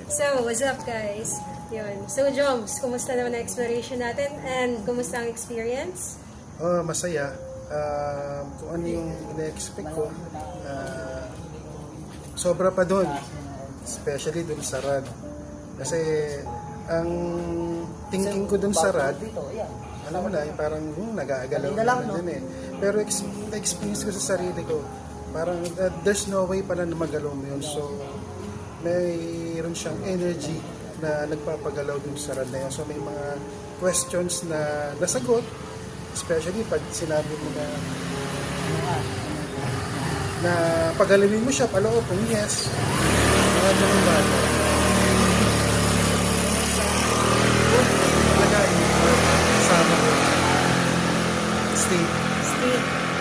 So, what's up guys? Yun. So, Joms, kumusta naman ang exploration natin and kumusta ang experience? Masaya. Kung ano yung ina-expect ko, sobra pa doon. Especially doon sa rad. Kasi, ang thinking ko doon sa rad, alam mo na, parang nag-aagalaw na dun eh. Pero na-experience ko sa sarili ko, parang there's no way pala na magalaw mo yun. So, mayroon siyang energy na nagpapagalaw dun sa rad na yun. So, may mga questions na nasagot, especially pag sinabi mo na pagalawin mo siya, paloob kung yes, mga ganun ba? Talaga, sama ko. State.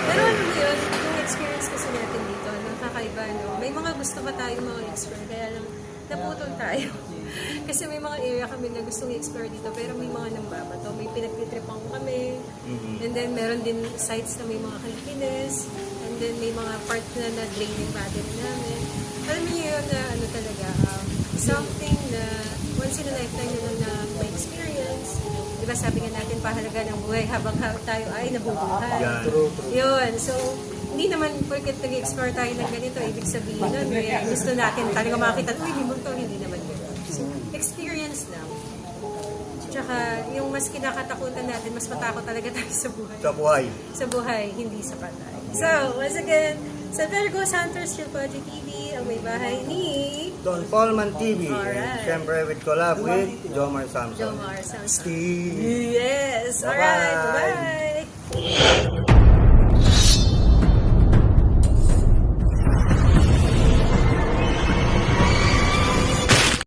Pero ano mo yun, yung experience kasi natin dito, nakakaiba, no? May mga gusto pa tayo mga explore, kaya lang naputol tayo. Kasi may mga area kami na gustong i-explore dito, pero may mga nambabato. May pinagtitripan kami, and then meron din sites na may mga kalipinis, and then may mga part na na-drain yung battery namin. Alam niyo yun na ano talaga, something na once in a lifetime na lang na may experience. Diba sabi nga natin, pahalaga ng buhay habang tayo ay nabubuhay. True. Yun, so hindi naman porket nag-explore tayo ng ganito, ibig sabihin nun, gusto natin talaga makita, uy, limunto, hindi naman gano'n. So, experience lang. Tsaka, yung mas kinakatakutan natin, mas matakot talaga tayo sa buhay. Sa buhay. Sa buhay, hindi sa patay. So, once again, sa Vergos Hunters Chill Project TV, ang may bahay ni Don Paulman TV. Alright. And syempre with collab with Jomar Samson. Jomar Samson. Steve. Yes! Alright, bye-bye!